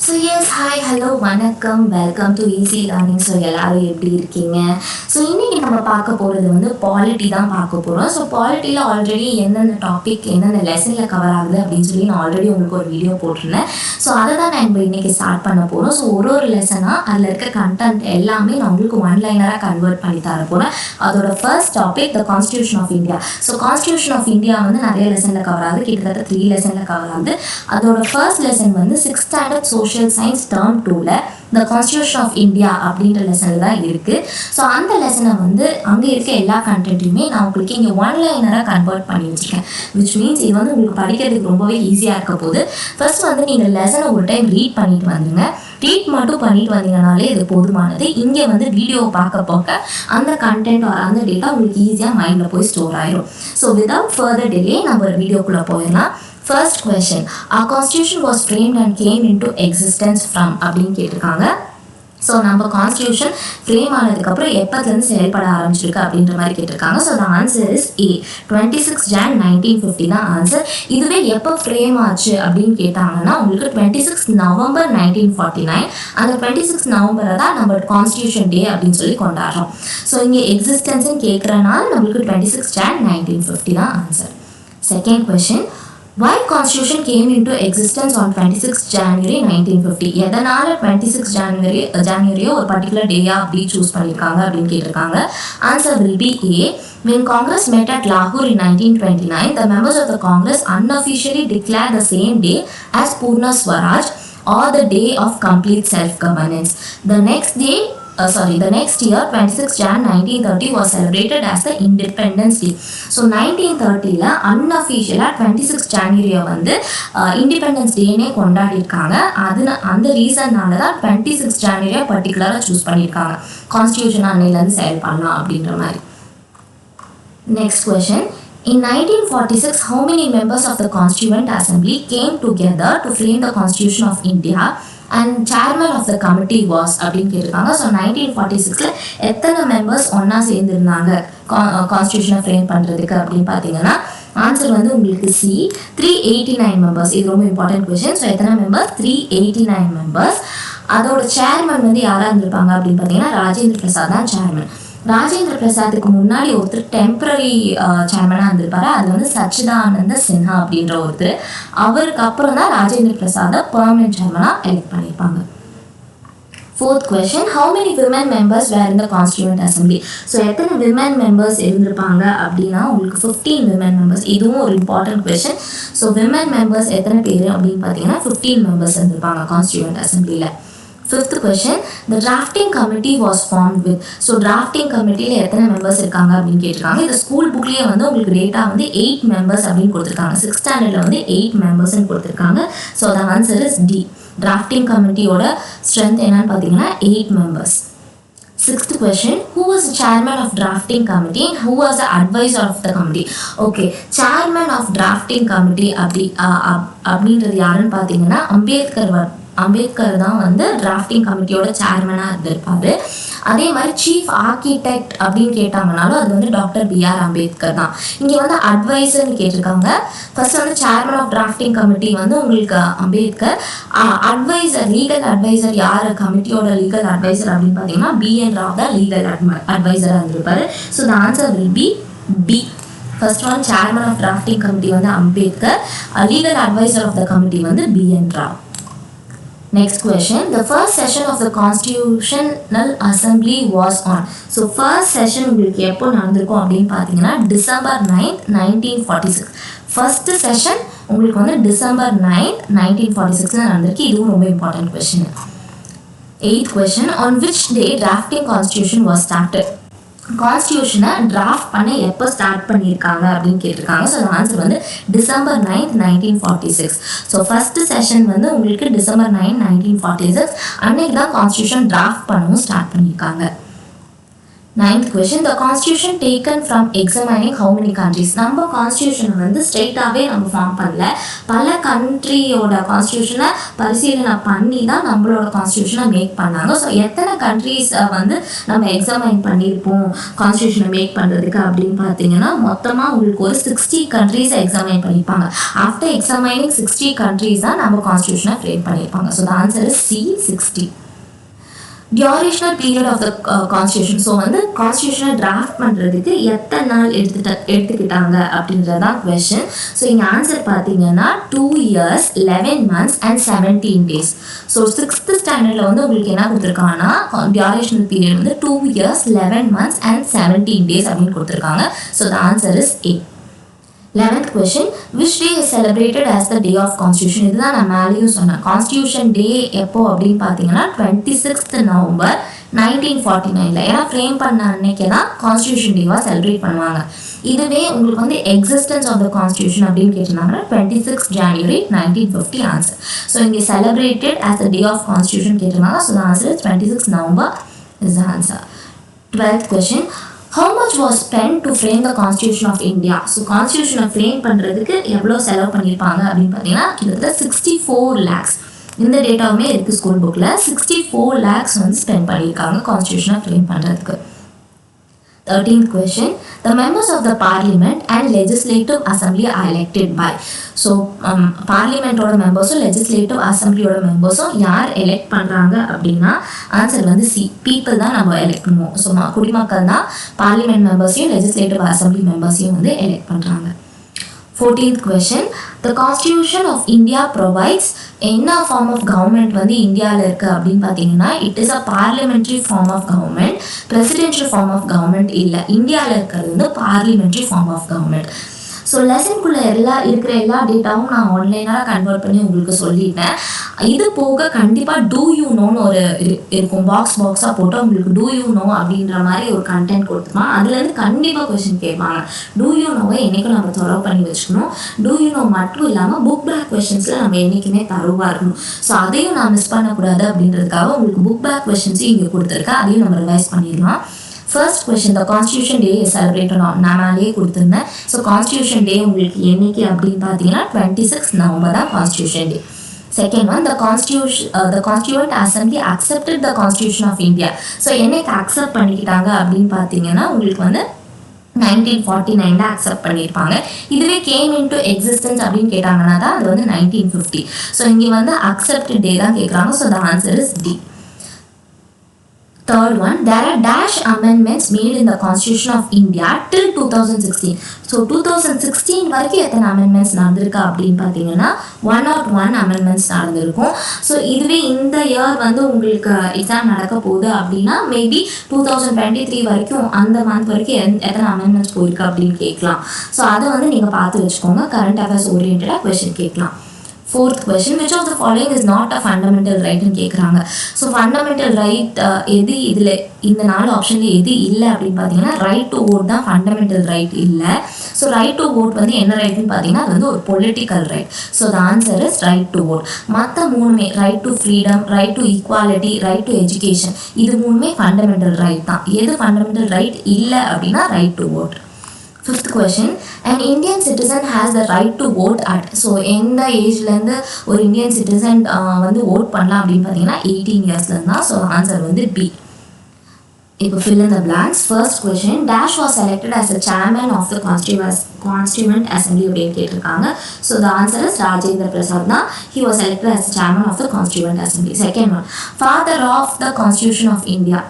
So yes hi hello வணக்கம் welcome to easy learning. So எல்லோரும் எப்படி இருக்கீங்க? ஸோ இன்றைக்கி நம்ம பார்க்க போகிறது வந்து பாலிட்டி தான் பார்க்க போகிறோம். ஸோ பாலிட்டியில் ஆல்ரெடி எந்தெந்த டாபிக் எந்தெந்த லெசனில் கவர் ஆகுது அப்படின்னு சொல்லி நான் ஆல்ரெடி உங்களுக்கு ஒரு வீடியோ போட்டிருந்தேன். ஸோ அதை தான் நான் இப்போ இன்றைக்கி ஸ்டார்ட் பண்ண போகிறோம். ஸோ ஒரு லெசனாக அதில் இருக்க கண்டென்ட் எல்லாமே நான் உங்களுக்கு ஒன்லைனராக கன்வெர்ட் பண்ணி தர போகிறேன். அதோட first topic the constitution of India. So constitution of India வந்து நிறைய லெசனில் கவர் ஆகுது, கிட்டத்தட்ட 3 லெசனில் கவர் ஆகுது. அதோட ஃபர்ஸ்ட் லெசன் வந்து 6th standard social science term 2ல த கான்ஸ்டியூஷன் ஆஃப் இந்தியா அப்படின்ற லெசனில் தான் இருக்குது. ஸோ அந்த லெசனை வந்து அங்கே இருக்க எல்லா கண்டென்ட்டையுமே நான் உங்களுக்கு இங்கே ஒன்லைனராக கன்வெர்ட் பண்ணி வச்சுருக்கேன். விச் மீன்ஸ் இது வந்து உங்களுக்கு படிக்கிறதுக்கு ரொம்பவே ஈஸியாக இருக்க போகுது. ஃபர்ஸ்ட் வந்து நீங்கள் லெசனை ஒரு டைம் ரீட் பண்ணிட்டு வந்துடுங்க. ரீட் மட்டும் பண்ணிட்டு வந்தீங்கனாலே இது போதுமானது. இங்கே வந்து வீடியோவை பார்க்க அந்த கண்டென்ட் அந்த டேட்டா உங்களுக்கு ஈஸியாக மைண்டில் போய் ஸ்டோர் ஆயிடும். ஸோ விதவுட் ஃபர்தர் டிலே நம்ம ஒரு வீடியோக்குள்ளே போயிடலாம். First question, our constitution was framed and came into existence from அப்படின்னு கேட்டிருக்காங்க. ஸோ நம்ம கான்ஸ்டியூஷன் ஃப்ரேம் ஆனதுக்கப்புறம் எப்போதுலேருந்து செயல்பட ஆரம்பிச்சிருக்கு அப்படின்ற மாதிரி கேட்டிருக்காங்க. So the answer is A, 26 Jan 1950 தான் ஆன்சர். இதுவே எப்போ ஃப்ரேம் ஆச்சு அப்படின்னு கேட்டாங்கன்னா உங்களுக்கு 26 November 1949. அந்த 26 நவம்பரை தான் நம்ம கான்ஸ்டியூஷன் டே அப்படின்னு சொல்லி கொண்டாடுறோம். ஸோ இங்கே எக்ஸிஸ்டன்ஸ்ன்னு கேட்குறனால நம்மளுக்கு 26 Jan 1950 தான் answer. Second question, why constitution came into existence on 26 January 1950? எதனால 26 January ஒரு பர்டிகுலர் டேயா அப்படி சூஸ் பண்ணியிருக்காங்க அப்படின்னு கேட்டிருக்காங்க. Answer will be A. When Congress met at Lahore in 1929, the members of the Congress unofficially declared the same day as Purna Swaraj or the day of complete self-governance. The next year, 26 Jan 1930 was celebrated as the Independence Day. So 1930ல அன்அஃபிஷியலாக 26 January வந்து independence டேனே கொண்டாடிருக்காங்க. அந்த ரீசன்னால தான் 26 January பர்டிகுலராக choose பண்ணியிருக்காங்க. Constitution அன்னையிலேருந்து செயல்படலாம் அப்படின்ற மாதிரி. Next question, in 1946, how many members of the Constituent Assembly came together to frame the Constitution of India and chairman of the committee was அப்படின்னு கேட்டிருக்காங்க. ஸோ 1946ல எத்தனை மெம்பர்ஸ் ஒன்றா சேர்ந்துருந்தாங்க கான்ஸ்டியூஷனை ஃப்ரேம் பண்ணுறதுக்கு அப்படின்னு பார்த்தீங்கன்னா ஆன்சர் வந்து உங்களுக்கு C, 389 மெம்பர்ஸ். இது ரொம்ப இம்பார்ட்டன்ட் கொஸ்டின். ஸோ எத்தனை மெம்பர்ஸ்? 389 மெம்பர்ஸ். அதோட சேர்மன் வந்து யாராக இருந்திருப்பாங்க அப்படின்னு பார்த்தீங்கன்னா ராஜேந்திர பிரசாத் தான் சேர்மன். ராஜேந்திர பிரசாத்துக்கு முன்னாடி ஒருத்தர் டெம்பரரி சேர்மனாக இருந்திருப்பாரு. அது வந்து சச்சிதானந்த சின்ஹா அப்படின்ற ஒருத்தர். அவருக்கு அப்புறம் தான் ராஜேந்திர பிரசாதை பெர்மனன்ட் சேர்மனாக எலெக்ட் பண்ணியிருப்பாங்க. Fourth question, how many women members were in the Constituent Assembly? So எத்தனை விமன் மெம்பர்ஸ் இருந்திருப்பாங்க அப்படின்னா உங்களுக்கு 15 விமன் மெம்பர்ஸ். இதுவும் ஒரு important question. So women members எத்தனை பேர் அப்படின்னு பார்த்தீங்கன்னா 15 மெம்பர்ஸ் இருந்திருப்பாங்க கான்ஸ்டியூண்ட் அசம்பிளியில். Fifth question, the drafting committee was formed with. So drafting committeeல எத்தனை மெம்பர்ஸ் இருக்காங்க அப்படின்னு கேட்டிருக்காங்க. இந்த ஸ்கூல் புக்லேயே வந்து உங்களுக்கு டேட்டா வந்து 8 மெம்பர்ஸ் அப்படின்னு கொடுத்துருக்காங்க. 6th ஸ்டாண்டர்டில் வந்து 8 மெம்பர்ஸ்ன்னு கொடுத்துருக்காங்க. So the answer is D. drafting committeeயோட ஸ்ட்ரென்த் என்னன்னு பார்த்தீங்கன்னா 8 members. Sixth question, who was the chairman of drafting committee and who was the advisor of the committee? Okay, chairman of drafting committee அப்படின்றது யாருன்னு பார்த்தீங்கன்னா அம்பேத்கர் தான் வந்து டிராஃப்டிங் கமிட்டியோட சேர்மனாக இருந்திருப்பாரு. அதே மாதிரி சீஃப் ஆர்கிடெக்ட் அப்படின்னு கேட்டாங்கனாலும் அது வந்து டாக்டர் B.R. அம்பேத்கர் தான். இங்கே வந்து அட்வைசர்னு கேட்டிருக்காங்க. ஃபர்ஸ்ட் வந்து சேர்மன் ஆஃப் டிராஃப்டிங் கமிட்டி வந்து உங்களுக்கு அம்பேத்கர். அட்வைசர், லீகல் அட்வைசர் யார் கமிட்டியோட லீகல் அட்வைசர் அப்படின்னு பார்த்தீங்கன்னா B.N. ராவ் தான் லீகல் அட்வைசராக இருந்திருப்பாரு. So the answer will be B. First one chairman of drafting committee வந்து Ambedkar, legal adviser of the committee வந்து B.N. Rao. Next question, the first session of the Constitutional Assembly was on. So first session உங்களுக்கு எப்போ நடந்திருக்கும் அப்படின்னு பார்த்தீங்கன்னா December 9th, 1946. First session உங்களுக்கு வந்து December 9th, 1946 நடந்திருக்கு. இதுவும் ரொம்ப important question. 8th question, on which day drafting constitution was started? கான்ஸ்டியூஷனை டிராஃப்ட் பண்ண எப்போ ஸ்டார்ட் பண்ணியிருக்காங்க அப்படின்னு கேட்டிருக்காங்க. ஸோ ஆன்சர் வந்து December 9th, 1946. So first session வந்து உங்களுக்கு December 9, 1946 அன்னைக்கு தான் கான்ஸ்டியூஷன் டிராஃப்ட் பண்ணவும் ஸ்டார்ட் பண்ணியிருக்காங்க. Ninth question, the constitution taken from examining how many countries? நம்ம கான்ஸ்டியூஷனை வந்து ஸ்ட்ரெயிட்டாகவே நம்ம ஃபார்ம் பண்ணல, பல கண்ட்ரியோட கான்ஸ்டியூஷனை பரிசீலனை பண்ணி தான் நம்மளோட கான்ஸ்டியூஷனை மேக் பண்ணாங்க. ஸோ எத்தனை கண்ட்ரீஸை வந்து நம்ம எக்ஸாமைன் பண்ணியிருப்போம் கான்ஸ்டியூஷனை மேக் பண்ணுறதுக்கு அப்படின்னு பார்த்தீங்கன்னா மொத்தமாக உங்களுக்கு ஒரு 60 கண்ட்ரீஸை எக்ஸாமைன் பண்ணியிருப்பாங்க. ஆஃப்டர் எக்ஸாமைனிங் 60 கண்ட்ரீஸ் தான் நம்ம கான்ஸ்டியூஷனை ஃப்ரேம் பண்ணியிருப்பாங்க. So the answer is C, 60. Durational period of the constitution. So வந்து கான்ஸ்டியூஷனை டிராஃப்ட் பண்ணுறதுக்கு எத்தனை நாள் எடுத்துக்கிட்டாங்க அப்படின்றதான் கொஷின். ஸோ இங்கே ஆன்சர் பார்த்தீங்கன்னா 2 years 11 months and 17 days. So 6th ஸ்டாண்டர்டில் வந்து உங்களுக்கு என்ன கொடுத்துருக்காங்கன்னா டியூரேஷனல் பீரியட் வந்து 2 years 11 months and 17 days அப்படின்னு கொடுத்துருக்காங்க. So the answer is A. 11th question, which day is celebrated as the day of constitution? இதுதான் நான் மேலேயும் சொன்னேன். கான்ஸ்டியூஷன் டே எப்போ அப்படின்னு பார்த்தீங்கன்னா 26th November 1949. ஏன்னா ஃப்ரேம் பண்ண அன்னைக்கு தான் கான்ஸ்டியூஷன் டேவாக செலிப்ரேட் பண்ணுவாங்க. இதுவே உங்களுக்கு வந்து எக்ஸிஸ்டன்ஸ் ஆஃப் த கான்ஸ்டியூஷன் அப்படின்னு கேட்டிருந்தாங்கன்னா 26th January 1950 ஆன்சர். ஸோ இங்கே celebrated as the day of constitution கேட்டிருந்தாங்க. So the answer is 26th November is the answer. 12th question, how much was spent to frame the constitution of India? So கான்ஸ்டியூஷனை frame பண்ணுறதுக்கு எவ்வளோ செலவு பண்ணியிருப்பாங்க அப்படின்னு பார்த்தீங்கன்னா கிட்டத்தட்ட 64 lakhs. இந்த டேட்டாவுமே இருக்குது ஸ்கூல் புக்கில். 64 lakhs வந்து ஸ்பெண்ட் பண்ணியிருக்காங்க கான்ஸ்டியூஷனை ஃப்ரேம் பண்ணுறதுக்கு. 13th question, the members of the parliament and legislative assembly are elected by. So பார்லிமெண்ட்டோட மெம்பர்ஸும் லெஜிஸ்லேட்டிவ் அசம்பிளியோட மெம்பர்ஸும் யார் எலெக்ட் பண்ணுறாங்க அப்படின்னா ஆன்சர் வந்து C, பீப்புள் தான் நம்ம எலெக்ட் பண்ணுவோம். ஸோ குடிமக்கள் தான் பார்லிமெண்ட் மெம்பர்ஸையும் லெஜிஸ்லேட்டிவ் அசம்பிளி மெம்பர்ஸையும் வந்து எலெக்ட் பண்ணுறாங்க. 14th question, the constitution of India provides என்ன ஃபார்ம் ஆஃப் கவர்மெண்ட் வந்து இந்தியாவில் இருக்குது அப்படின்னு பார்த்தீங்கன்னா it is a parliamentary form of government, presidential form of government இல்லை. இந்தியாவில் இருக்கிறது வந்து parliamentary form of government. So லெசனுக்குள்ளே இருக்கிற எல்லா டேட்டாவும் நான் ஆன்லைனாக கன்வெர்ட் பண்ணி உங்களுக்கு சொல்லிட்டேன். இது போக கண்டிப்பாக டூ யூ நோன்னு ஒரு இருக்கும், பாக்ஸாக போட்டு உங்களுக்கு டூ யூ நோ அப்படின்ற மாதிரி ஒரு கண்டென்ட் கொடுத்துருப்பான். அதுலேருந்து கண்டிப்பாக கொஸ்டின் கேட்பாங்க. டூ யூ நோவை என்றைக்கும் நம்ம தொலைவு பண்ணி வச்சுக்கணும். டூ யூ நோ மட்டும் இல்லாமல் புக் பேக் கொஸ்டின்ஸில் நம்ம என்றைக்குமே தருவாக இருக்கணும். ஸோ அதையும் நான் மிஸ் பண்ணக்கூடாது அப்படின்றதுக்காக உங்களுக்கு புக் பேக் கொஸ்டின்ஸையும் இங்கே கொடுத்துருக்கேன். அதையும் நம்ம ரிவைஸ் பண்ணிடலாம். First question, the Constitution Day is celebrated on நானாலே கொடுத்துருந்தேன். ஸோ கான்ஸ்டியூஷன் டே உங்களுக்கு என்னைக்கு அப்படின்னு பார்த்தீங்கன்னா 26th November தான் constitution day. Second one, the Constituent Assembly accepted the Constitution of India. So என்னைக்கு அக்செப்ட் பண்ணிக்கிட்டாங்க அப்படின்னு பார்த்தீங்கன்னா உங்களுக்கு வந்து 1949 அக்செப்ட் பண்ணியிருப்பாங்க. இதுவே கேம் இன்டு எக்ஸிஸ்டன்ஸ் அப்படின்னு கேட்டாங்கன்னா தான் அது வந்து 1950. ஸோ இங்கே வந்து அக்செப்டட் டே தான் கேட்குறாங்க. So the answer is D. Third one, there are dash amendments made in the Constitution of India till 2016. So 2016 வரைக்கும் எத்தனை அமெண்ட்மெண்ட்ஸ் நடந்திருக்கா அப்படின்னு பார்த்தீங்கன்னா 101 அமெண்ட்மெண்ட்ஸ் நடந்திருக்கும். ஸோ இதுவே இந்த இயர் வந்து உங்களுக்கு எக்ஸாம் நடக்க போகுது அப்படின்னா மேபி 2023 வரைக்கும் அந்த மந்த் வரைக்கும் எத்தனை அமெண்ட்மெண்ட்ஸ் போயிருக்கு அப்படின்னு கேட்கலாம். ஸோ அதை வந்து நீங்கள் பார்த்து வச்சுக்கோங்க. கரண்ட் அஃபேர்ஸ் ஓரியன்டாக கொஸ்டின் கேட்கலாம். Fourth question, which of the following is not a fundamental right ன்னு கேட்குறாங்க. ஸோ ஃபண்டமெண்டல் ரைட் எது இதில் இந்த 4 ஆப்ஷனில் எது இல்லை அப்படின்னு பார்த்தீங்கன்னா ரைட் டு ஓட் தான் ஃபண்டமெண்டல் ரைட் இல்லை. ஸோ ரைட் டு ஓட் வந்து என்ன ரைட்னு பார்த்தீங்கன்னா அது வந்து ஒரு political right. So the answer is right to vote. மற்ற மூணுமே right to freedom, right to equality, right to education, இது மூணுமே ஃபண்டமெண்டல் ரைட் தான். எது ஃபண்டமெண்டல் ரைட் இல்லை அப்படின்னா right to vote. Fifth question, an Indian citizen has the right to vote at. So எந்த ஏஜ்லேருந்து ஒரு இந்தியன் சிட்டிசன் வந்து ஓட் பண்ணலாம் அப்படின்னு பார்த்தீங்கன்னா 18 yearsலேருந்து தான். ஸோ ஆன்சர் வந்து B. இப்போ fill in the blanks. First question, Dash was selected as the chairman of the Constituent Assembly அப்படின்னு கேட்டிருக்காங்க. So the answer is Rajendra Prasad தான். He was selected as the chairman of the Constituent Assembly. Second one, father of the Constitution of India.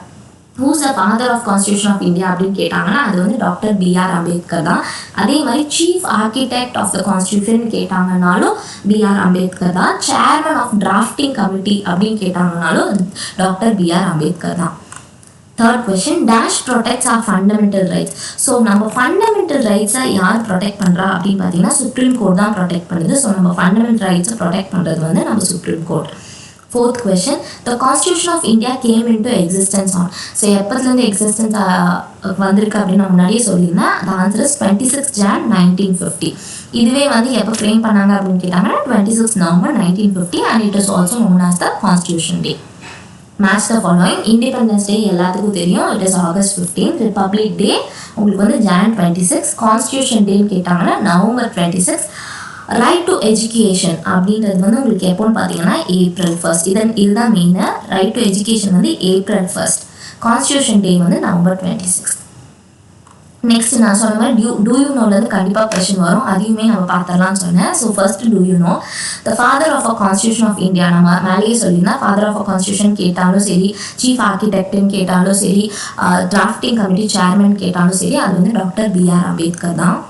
Who's the father of Constitution of India அப்படின்னு கேட்டாங்கன்னா அது வந்து doctor B.R. Ambedkar தான். அதே மாதிரி chief architect of the constitution கேட்டாங்கன்னாலும் B.R. Ambedkar தான். Chairman of drafting committee அப்படின்னு கேட்டாங்கன்னாலும் டாக்டர் B.R. அம்பேத்கர் தான். Third question, Dash protects our fundamental rights. So நம்ம ஃபண்டமெண்டல் ரைட்ஸை யார் ப்ரொடெக்ட் பண்ணுறா அப்படின்னு பார்த்தீங்கன்னா சுப்ரீம் கோர்ட் தான் ப்ரொடெக்ட் பண்ணுது. ஸோ நம்ம ஃபண்டமெண்டல் ரைட்ஸை ப்ரொடெக்ட் பண்ணுறது வந்து நம்ம supreme court. Fourth question, the Constitution of India came into existence on. So எப்போதுலேருந்து எக்ஸிஸ்டன்ஸ் வந்திருக்கு அப்படின்னு நான் முன்னாடியே சொல்லியிருந்தேன். the answer is 26th Jan 1950. இதுவே வந்து எப்போ ஃப்ரேம் பண்ணாங்க அப்படின்னு கேட்டாங்கன்னா 26th November 1950 and it is also known as the Constitution Day. Match the following. Independence day எல்லாத்துக்கும் தெரியும், இட் இஸ் August 15. ரிப்பப்ளிக் டே உங்களுக்கு வந்து Jan 26. கான்ஸ்டியூஷன் டேன்னு கேட்டாங்கன்னா November 26. ரைட் டு எஜுகேஷன் அப்படின்றது வந்து உங்களுக்கு எப்போன்னு பார்த்தீங்கன்னா April 1. இதுதான் மெயின். ரைட் டு எஜுகேஷன் வந்து April 1. கான்ஸ்டியூஷன் டே வந்து November 26. நெக்ஸ்ட் நான் சொன்ன மாதிரி டூ யூ நோலேருந்து கண்டிப்பாக கொஸ்டின் வரும், அதையுமே நம்ம பார்த்துடலாம்னு சொன்னேன். So first do you know the father of a constitution of India. நம்ம மேலேயே சொல்லியிருந்தா ஃபாதர் ஆஃப் அ கான்ஸ்டியூஷன் கேட்டாலும் சரி, சீஃப் ஆர்கிடெக்ட்னு கேட்டாலும் சரி, டிராஃப்டிங் கமிட்டி சேர்மன் கேட்டாலும் சரி, அது வந்து டாக்டர் B.R. அம்பேத்கர் தான்.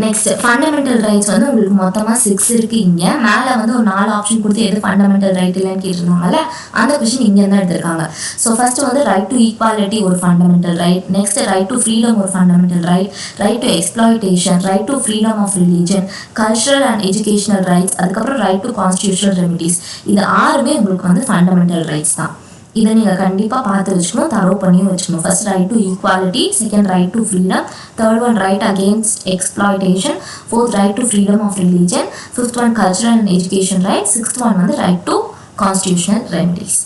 நெக்ஸ்ட் ஃபண்டமெண்டல் ரைட்ஸ் வந்து உங்களுக்கு மொத்தமாக 6 இருக்குது. இங்கே மேலே வந்து ஒரு 4 ஆப்ஷன் கொடுத்து எது ஃபண்டமெண்டல் ரைட் இல்லைன்னு கேட்டிருந்தாங்கல்ல, அந்த கொஸ்டின் இங்கே தான் எடுத்திருக்காங்க. ஸோ ஃபர்ஸ்ட் வந்து ரைட் டு ஈக்வாலிட்டி ஒரு fundamental right, next right to freedom ஒரு fundamental right, right to exploitation, right to freedom of religion, cultural and educational rights, அதுக்கப்புறம் ரைட் டு கான்ஸ்டியூஷனல் ரெமிடிஸ். இது 6மே உங்களுக்கு வந்து ஃபண்டமெண்டல் ரைட்ஸ் தான். இதை நீங்கள் கண்டிப்பாக பார்த்து வச்சுக்கணும், தரோ பண்ணியும் வச்சுக்கணும். First right to equality, second right to freedom, third one right against exploitation, fourth right to freedom of religion, fifth one cultural and education right, sixth one வந்து right to constitutional remedies.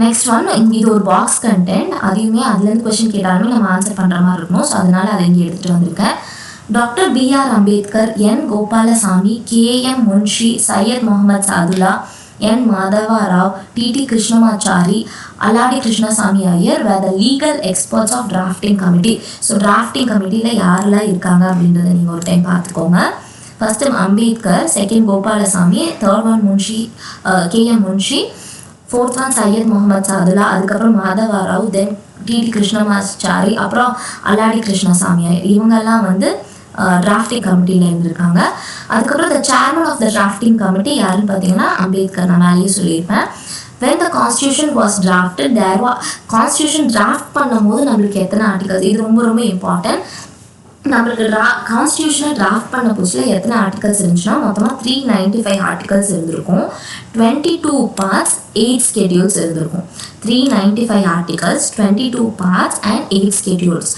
Next one இது ஒரு box content, அதையுமே அதுலேருந்து question கேட்டாலுமே நம்ம answer பண்ணுற மாதிரி இருக்கணும். ஸோ அதனால அதை இங்கே எடுத்துகிட்டு வந்திருக்கேன். Doctor B.R. Ambedkar, N. Gopalaswami, K.M. Munshi, Syed Mohammed Saadulla, N. Madhava Rao, T.T. Krishnamachari, Alladi Krishnasamy Iyer were the legal experts of drafting committee. So drafting கமிட்டியில் யாரெல்லாம் இருக்காங்க அப்படின்றத நீங்கள் ஒரு டைம் பார்த்துக்கோங்க. First Ambedkar, second Gopalaswami, third one Munshi K.M. Munshi, fourth one Syed Mohammed Saadulla, அதுக்கப்புறம் மாதவா ராவ், தென் T.T. கிருஷ்ணமாச்சாரி, அப்புறம் அல்லாடி கிருஷ்ணசாமி ஐயர். இவங்கெல்லாம் வந்து டிராஃப்டிங் கமிட்டியில் இருந்திருக்காங்க. அதுக்கப்புறம் the chairman of the drafting committee யாருன்னு பார்த்தீங்கன்னா அம்பேத்கர். நான் மேலேயே சொல்லியிருப்பேன். when the constitution was drafted, there was constitution draft பண்ணும்போது நம்மளுக்கு எத்தனை ஆர்டிகல்ஸ், இது ரொம்ப ரொம்ப இம்பார்ட்டன்ட். நம்மளுக்கு கான்ஸ்டியூஷனை டிராஃப்ட் பண்ண புதுசில் எத்தனை ஆர்டிகல்ஸ் இருந்துச்சுன்னா மொத்தமாக 395 ஆர்டிகல்ஸ் இருந்திருக்கும். 22 பார்ட்ஸ் 8 ஸ்கெடியூல்ஸ் இருந்திருக்கும். 395 ஆர்டிகல்ஸ், 22 பார்ட்ஸ் அண்ட் 8 ஸ்கெடியூல்ஸ்.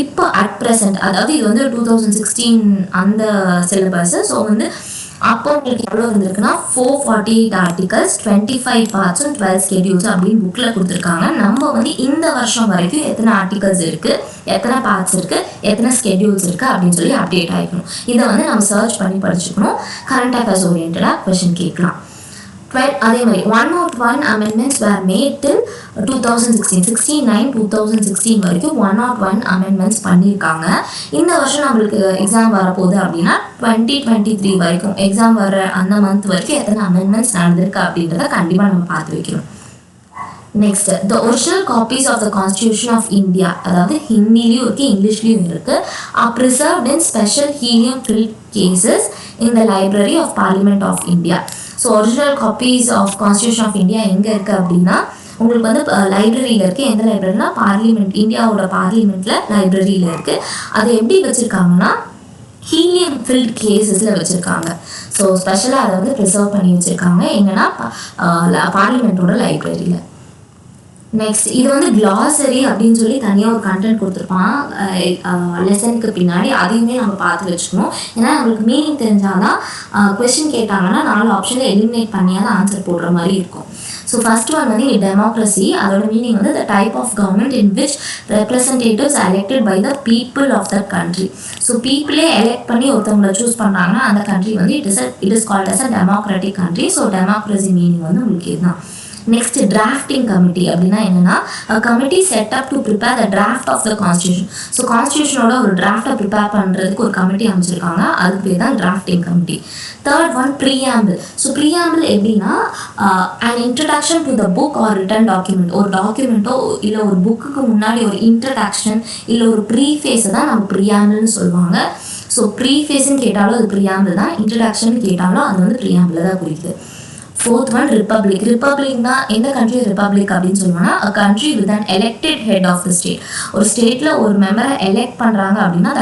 இப்போ அட் ப்ரெசென்ட், அதாவது இது வந்து 2016 அந்த சிலபஸ். ஸோ வந்து அப்போ உங்களுக்கு எவ்வளோ இருந்திருக்குன்னா 448 ஆர்டிகல்ஸ், 25 பார்ட்ஸும் 12 ஸ்கெடியூல்ஸ் அப்படின்னு புக்கில் கொடுத்துருக்காங்க. நம்ம வந்து இந்த வருஷம் வரைக்கும் எத்தனை ஆர்டிகல்ஸ் இருக்குது, எத்தனை பார்ட்ஸ் இருக்குது, எத்தனை ஸ்கெடியூல்ஸ் இருக்குது அப்படின்னு சொல்லி அப்டேட் ஆகிக்கணும். இதை வந்து நம்ம சர்ச் பண்ணி படிச்சுக்கணும். கரண்ட் அஃபேர்ஸ் ஓரியன்டாக கொஸ்டின் கேட்கலாம். அதே மாதிரி 101 அமெண்ட்மெண்ட்ஸ் வேர் மேட் டில் 2016, 2016 வரைக்கும் 101 அமெண்ட்மெண்ட்ஸ் பண்ணியிருக்காங்க. இந்த வருஷம் நம்மளுக்கு எக்ஸாம் வரப்போகுது அப்படின்னா 2023 வரைக்கும் எக்ஸாம் வர அந்த மந்த் வரைக்கும் எத்தனை அமெண்ட்மெண்ட்ஸ் நடந்திருக்கு அப்படின்றத கண்டிப்பாக நம்ம பார்த்து வைக்கணும். Next the original copies of the constitution of India, அதாவது ஹிந்திலையும் இருக்குது இங்கிலீஷ்லையும் இருக்குது, are preserved in special helium filled cases in the library of parliament of India. So original copies of constitution of India எங்கே இருக்குது அப்படின்னா உங்களுக்கு வந்து லைப்ரரியில் இருக்குது. எந்த லைப்ரரினா பார்லிமெண்ட், இந்தியாவோட பார்லிமெண்ட்டில் லைப்ரரியில் இருக்குது. அதை எப்படி வச்சுருக்காங்கன்னா ஹீலியம் ஃபில்ட் கேசஸில் வச்சுருக்காங்க. ஸோ ஸ்பெஷலாக அதை வந்து ப்ரிசர்வ் பண்ணி வச்சுருக்காங்க எங்கன்னா பார்லிமெண்ட்டோட லைப்ரரியில். நெக்ஸ்ட் இது வந்து கிளாசரி அப்படின்னு சொல்லி தனியாக ஒரு கண்டென்ட் கொடுத்துருப்பான் லெசனுக்கு பின்னாடி, அதையுமே நம்ம பார்த்து வச்சுக்கணும். ஏன்னா நம்மளுக்கு மீனிங் தெரிஞ்சாதான் கொஸ்டின் கேட்டாங்கன்னா 4 ஆப்ஷனில் எலிமினேட் பண்ணியாதான் ஆன்சர் போடுற மாதிரி இருக்கும். ஸோ ஃபர்ஸ்ட் ஒன் வந்து டெமோக்ரஸி, அதோட மீனிங் வந்து the type of government in which representatives elected by the people of the country. So பீப்புளே எலெக்ட் பண்ணி ஒருத்தவங்களை சூஸ் பண்ணுறாங்கன்னா அந்த கண்ட்ரி வந்து it is called as a democratic country. So democracy meaning வந்து உங்களுக்கு இதுதான். நெக்ஸ்ட் டிராஃப்டிங் கமிட்டி அப்படின்னா என்னன்னா committee set up to prepare the draft of the constitution. So கான்ஸ்டியூஷனோட ஒரு டிராஃப்டை ப்ரிப்பேர் பண்ணுறதுக்கு ஒரு கமிட்டி அமைச்சிருக்காங்க, அதுக்கு பேர் தான் drafting committee. Third one preamble. So preamble எப்படின்னா and introduction to the book or written document. ஒரு டாக்குமெண்ட்டோ இல்லை ஒரு புக்குக்கு முன்னாடி ஒரு இன்ட்ரடக்ஷன் இல்லை ஒரு ப்ரீஃபேஸை தான் நம்ம ப்ரீஆம்பிள்னு சொல்லுவாங்க. ஸோ ப்ரீஃபேஸ்ன்னு கேட்டாலும் அது ப்ரீஆம்பிள் தான், இன்ட்ரடக்ஷன் கேட்டாலும் அது வந்து ப்ரீஆம்பிள் தான் குறிக்குது. Fourth one republic. ரிப்பப்ளிக் தான் எந்த கண்ட்ரி ரிப்பப்ளிக் அப்படின்னு சொல்லுவாங்கன்னா a country with an elected head of the state. ஒரு ஸ்டேட்டில் ஒரு மெம்பரை எலெக்ட் பண்ணுறாங்க அப்படின்னா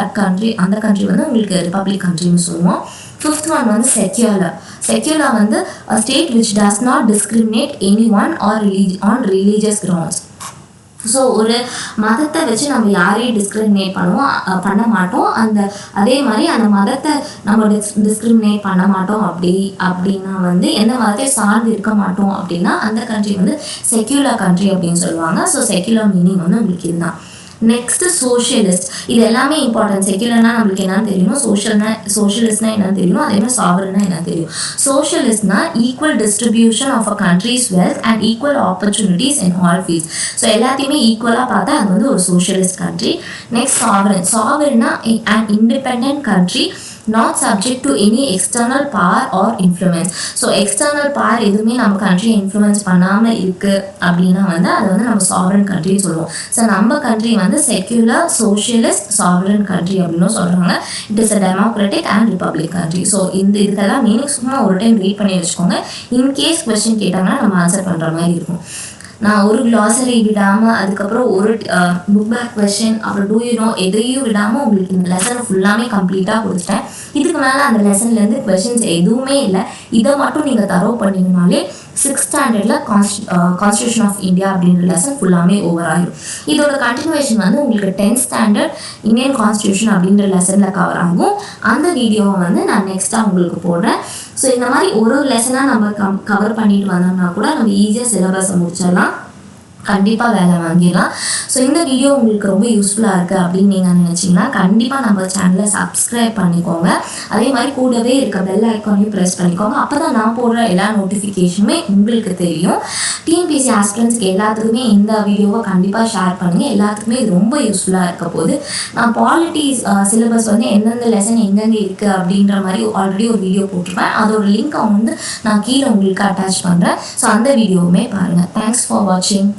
அந்த கண்ட்ரி வந்து உங்களுக்கு ரிப்பப்ளிக் கண்ட்ரின்னு சொல்லுவோம். ஃபிஃப்த் ஒன் வந்து செக்யூலர். செக்யூலர் வந்து a state which does not discriminate any one or on religious grounds. So ஒரு மதத்தை வச்சு நம்ம யாரையும் டிஸ்கிரிமினேட் பண்ண மாட்டோம். அதே மாதிரி அந்த மதத்தை நம்ம டிஸ்கிரிமினேட் பண்ண மாட்டோம் அப்படின்னா வந்து எந்த மதத்தையும் சார்ந்து இருக்க மாட்டோம் அப்படின்னா அந்த கண்ட்ரி வந்து செக்யூலர் கண்ட்ரி அப்படின்னு சொல்லுவாங்க. ஸோ செக்யூலர் மீனிங் வந்து உங்களுக்கு இதுதான். Next socialist. இது எல்லாமே இம்பார்ட்டன்ட். செக்யூலர்னா நம்மளுக்கு என்னன்னு தெரியும், சோஷியலிஸ்ட்னா என்னன்னு தெரியும், அதே மாதிரி சாவரன்னா என்னன்னு தெரியும். சோஷியலிஸ்ட்னா equal distribution of a country's wealth and equal opportunities in all fields. So எல்லாத்தையுமே ஈக்குவலாக பார்த்தா அது வந்து ஒரு சோஷியலிஸ்ட் கண்ட்ரி. நெக்ஸ்ட் சாவரன்னா and independent country not subject to any external power or influence. So external power எதுவுமே நம்ம கண்ட்ரியை இன்ஃப்ளூயன்ஸ் பண்ணாமல் இருக்குது அப்படின்னா வந்து அதை வந்து நம்ம சாவரன் கண்ட்ரின்னு சொல்லுவோம். ஸோ நம்ம கண்ட்ரி வந்து செக்யூலர் சோஷியலிஸ்ட் சாவரன் கண்ட்ரி அப்படின்னு சொல்கிறாங்க. It is a democratic and republic country. So இதுக்கெல்லாம் மீனிங் சும்மா ஒரு டைம் ரீட் பண்ணி வச்சுக்கோங்க. இன்கேஸ் கொஸ்டின் கேட்டாங்கன்னா நம்ம ஆன்சர் பண்ணுற மாதிரி இருக்கும். நான் ஒரு க்ளாசரி விடாமல், அதுக்கப்புறம் ஒரு புக் பேக் கொஸ்டின், அப்புறம் டூ யூ நோ எதையும் விடாமல் உங்களுக்கு இந்த லெசன் ஃபுல்லாமே கம்ப்ளீட்டாக கொடுத்துட்டேன். இதுக்கு மேலே அந்த லெசன்லேருந்து கொஸ்டின்ஸ் எதுவுமே இல்லை. இதை மட்டும் நீங்கள் தரவு பண்ணிங்கனாலே 6th ஸ்டாண்டர்டில் கான்ஸ்டியூஷன் ஆஃப் இந்தியா அப்படின்ற லெசன் ஃபுல்லாமே ஓவர் ஆகிடும். இதோட கண்டினியூஷன் வந்து உங்களுக்கு 10th ஸ்டாண்டர்ட் இந்தியன் கான்ஸ்டியூஷன் அப்படின்ற லெசனில் கவர் ஆகும். அந்த வீடியோவை வந்து நான் நெக்ஸ்ட்டாக உங்களுக்கு போடுறேன். ஸோ இந்த மாதிரி ஒரு லெசனாக நம்ம கவர் பண்ணிட்டு வந்தோம்னா கூட நம்ம ஈஸியாக சிலபஸை முடிச்சிடலாம், கண்டிப்பாக வேலை வாங்கிடலாம். ஸோ இந்த வீடியோ உங்களுக்கு ரொம்ப யூஸ்ஃபுல்லாக இருக்குது அப்படின்னு நீங்கள் நினச்சிங்கன்னா கண்டிப்பாக நம்ம சேனலை சப்ஸ்கிரைப் பண்ணிக்கோங்க. அதே மாதிரி கூடவே இருக்க பெல் ஐக்கானையும் ப்ரெஸ் பண்ணிக்கோங்க. அப்போ தான் நான் போடுற எல்லா நோட்டிஃபிகேஷனுமே உங்களுக்கு தெரியும். டிஎன்பிஎஸ்சி ஆஸ்பிரண்ட்ஸ்க்கு எல்லாத்துக்குமே இந்த வீடியோவை கண்டிப்பாக ஷேர் பண்ணுங்கள். எல்லாத்துக்குமே இது ரொம்ப யூஸ்ஃபுல்லாக இருக்க போது. நான் பாலிட்டி சிலபஸ் வந்து எந்தெந்த லெசன் எங்கெங்கே இருக்குது அப்படின்ற மாதிரி ஆல்ரெடி ஒரு வீடியோ போட்டிருப்பேன். அதோட லிங்க்கை வந்து நான் கீழே உங்களுக்கு அட்டாச் பண்ணுறேன். ஸோ அந்த வீடியோவுமே பாருங்கள். தேங்க்ஸ் ஃபார் வாட்சிங்.